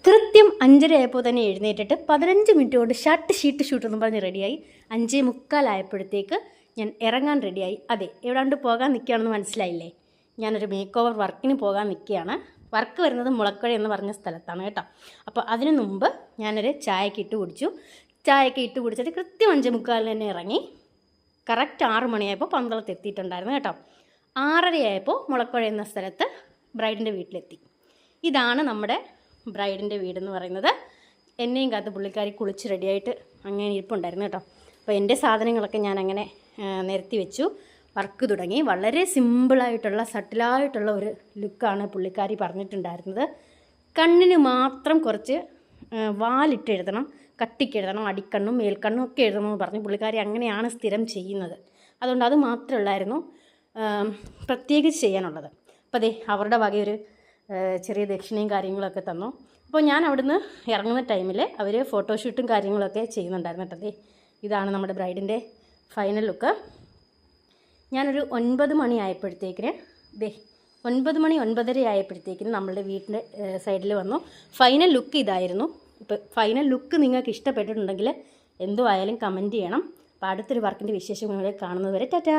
കൃത്യം 5:30 ആയപ്പോൾ തന്നെ എഴുന്നേറ്റിട്ട് 15 മിനിറ്റ് കൊണ്ട് ഷീട്ട് ഷൂട്ട് എന്ന് പറഞ്ഞ് റെഡിയായി. 5:45 ആയപ്പോഴത്തേക്ക് ഞാൻ ഇറങ്ങാൻ റെഡിയായി. അതെ, എവിടാണ്ട് പോകാൻ നിൽക്കുകയാണെന്ന് മനസ്സിലായില്ലേ? ഞാനൊരു മേക്ക് ഓവർ വർക്കിന് പോകാൻ നിൽക്കുകയാണ്. വർക്ക് വരുന്നത് മുളക്കുഴ എന്ന് പറഞ്ഞ സ്ഥലത്താണ് കേട്ടോ. അപ്പോൾ അതിനു മുമ്പ് ഞാനൊരു ചായക്ക് ഇട്ട് കുടിച്ചിട്ട് കൃത്യം 5:45 തന്നെ ഇറങ്ങി. കറക്റ്റ് 6 മണിയായപ്പോൾ പന്തളത്ത് എത്തിയിട്ടുണ്ടായിരുന്നു കേട്ടോ. 6:30 ആയപ്പോൾ മുളക്കുഴ എന്ന സ്ഥലത്ത് ബ്രൈഡിൻ്റെ വീട്ടിലെത്തി. ഇതാണ് നമ്മുടെ ബ്രൈഡിൻ്റെ വീടെന്ന് പറയുന്നത്. എന്നെയും കാത്ത് പുള്ളിക്കാരി കുളിച്ച് റെഡിയായിട്ട് അങ്ങനെ ഇരിപ്പുണ്ടായിരുന്നു കേട്ടോ. അപ്പോൾ എൻ്റെ സാധനങ്ങളൊക്കെ ഞാൻ അങ്ങനെ നിരത്തി വെച്ചു. വർക്ക് തുടങ്ങി. വളരെ സിമ്പിളായിട്ടുള്ള സട്ടിലായിട്ടുള്ള ഒരു ലുക്കാണ് പുള്ളിക്കാരി പറഞ്ഞിട്ടുണ്ടായിരുന്നത്. കണ്ണിന് മാത്രം കുറച്ച് വാലിട്ട് എഴുതണം, കട്ടിക്കെഴുതണം, അടിക്കണ്ണും മേൽക്കണ്ണും ഒക്കെ എഴുതണമെന്ന് പറഞ്ഞ് പുള്ളിക്കാരി അങ്ങനെയാണ് സ്ഥിരം ചെയ്യുന്നത്. അതുകൊണ്ട് അത് മാത്രമല്ലായിരുന്നു പ്രത്യേകിച്ച് ചെയ്യാനുള്ളത്. അപ്പോൾ അതെ, അവരുടെ വകയൊരു ചെറിയ ദക്ഷിണയും കാര്യങ്ങളൊക്കെ തന്നു. അപ്പോൾ ഞാൻ അവിടുന്ന് ഇറങ്ങുന്ന ടൈമിൽ അവർ ഫോട്ടോഷൂട്ടും കാര്യങ്ങളൊക്കെ ചെയ്യുന്നുണ്ടായിരുന്നു കേട്ടോ. ഇതാണ് നമ്മുടെ ബ്രൈഡിൻ്റെ ഫൈനൽ ലുക്ക്. ഞാനൊരു 9 മണി ആയപ്പോഴത്തേക്കിന് 9:30 ആയപ്പോഴത്തേക്കിന് നമ്മളുടെ വീട്ടിൻ്റെ സൈഡിൽ വന്നു. ഫൈനൽ ലുക്ക് ഇതായിരുന്നു. ഇപ്പോൾ ഫൈനൽ ലുക്ക് നിങ്ങൾക്ക് ഇഷ്ടപ്പെട്ടിട്ടുണ്ടെങ്കിൽ എന്തോ ആയാലും കമൻറ്റ് ചെയ്യണം. അപ്പോൾ അടുത്തൊരു വർക്കിൻ്റെ വിശേഷങ്ങളെ കാണുന്നത് വരെ ടാറ്റാ.